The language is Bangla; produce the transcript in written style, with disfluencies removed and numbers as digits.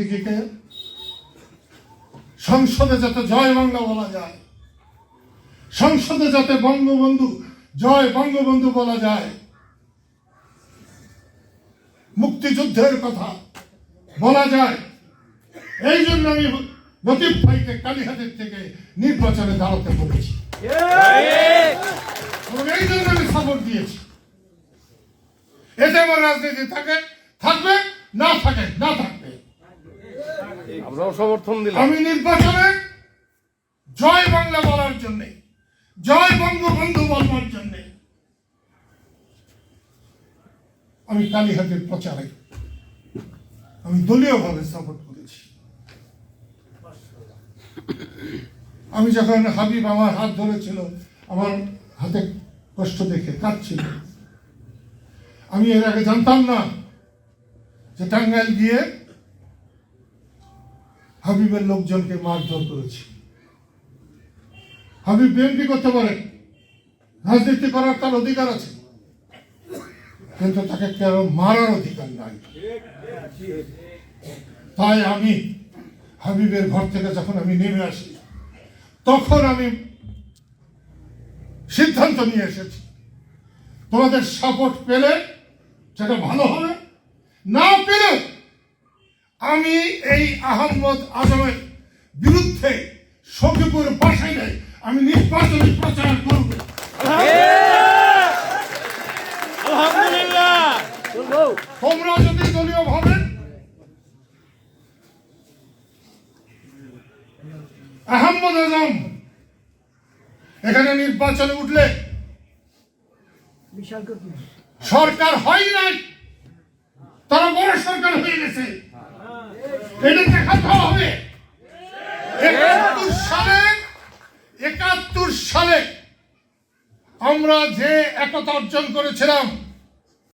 সিদ্দিকীকে সংসদে যাতে জয় বাংলা বলা যায়, সংসদে যাতে বঙ্গবন্ধু জয় বঙ্গবন্ধু বলা যায়, মুক্তিযুদ্ধের কথা বলা যায়, এই জন্য আমি লতিফ ভাইকে কালীহাটের থেকে নির্বাচনে দাঁড়াতে বলেছি এবং এই জন্য আমি সাপোর্ট দিয়েছি। এতে আমার রাজনীতি থাকবে না থাকবে আমরাও সমর্থন দিলাম। আমি নির্বাচনে জয় বাংলা বলার জন্য, জয় বঙ্গবন্ধু বলবার জন্য আমি কালীহাটের প্রচারে আমি দলীয়ভাবে সাপোর্ট করেছি। আমি যখন হাবিব আমার হাত ধরেছিল, আমার হাতে কষ্ট দেখে কাঁদছিল, আমি এর আগে জানতাম না যে টাঙ্গাইল গিয়ে হাবিবের লোকজনকে মারধর করেছে। হাবিব বিএনপি করতে পারে, রাজনীতি করার তার অধিকার আছে, কিন্তু তাকে কেন মারার অধিকার নাই। তাই আমি হাবিবের ঘর থেকে যখন আমি নেমে আসি, তখন আমি সিদ্ধান্ত নিয়ে এসেছি, তোমাদের সাপোর্ট পেলে সেটা ভালো হবে, না পেলে আমি এই আহমদ আজমের বিরুদ্ধে সখীপুর বাসায় নেই আমি নির্বাচনী প্রচার করব। তোমরা যদি দলীয় ভাবে আহমদ আজম এখানে নির্বাচনে উঠলে সরকার হয় নাই, তারা বড় সরকার হয়ে গেছে, এটা দেখাতে হবে। 71 সালে আমরা যে একতা অর্জন করেছিলাম,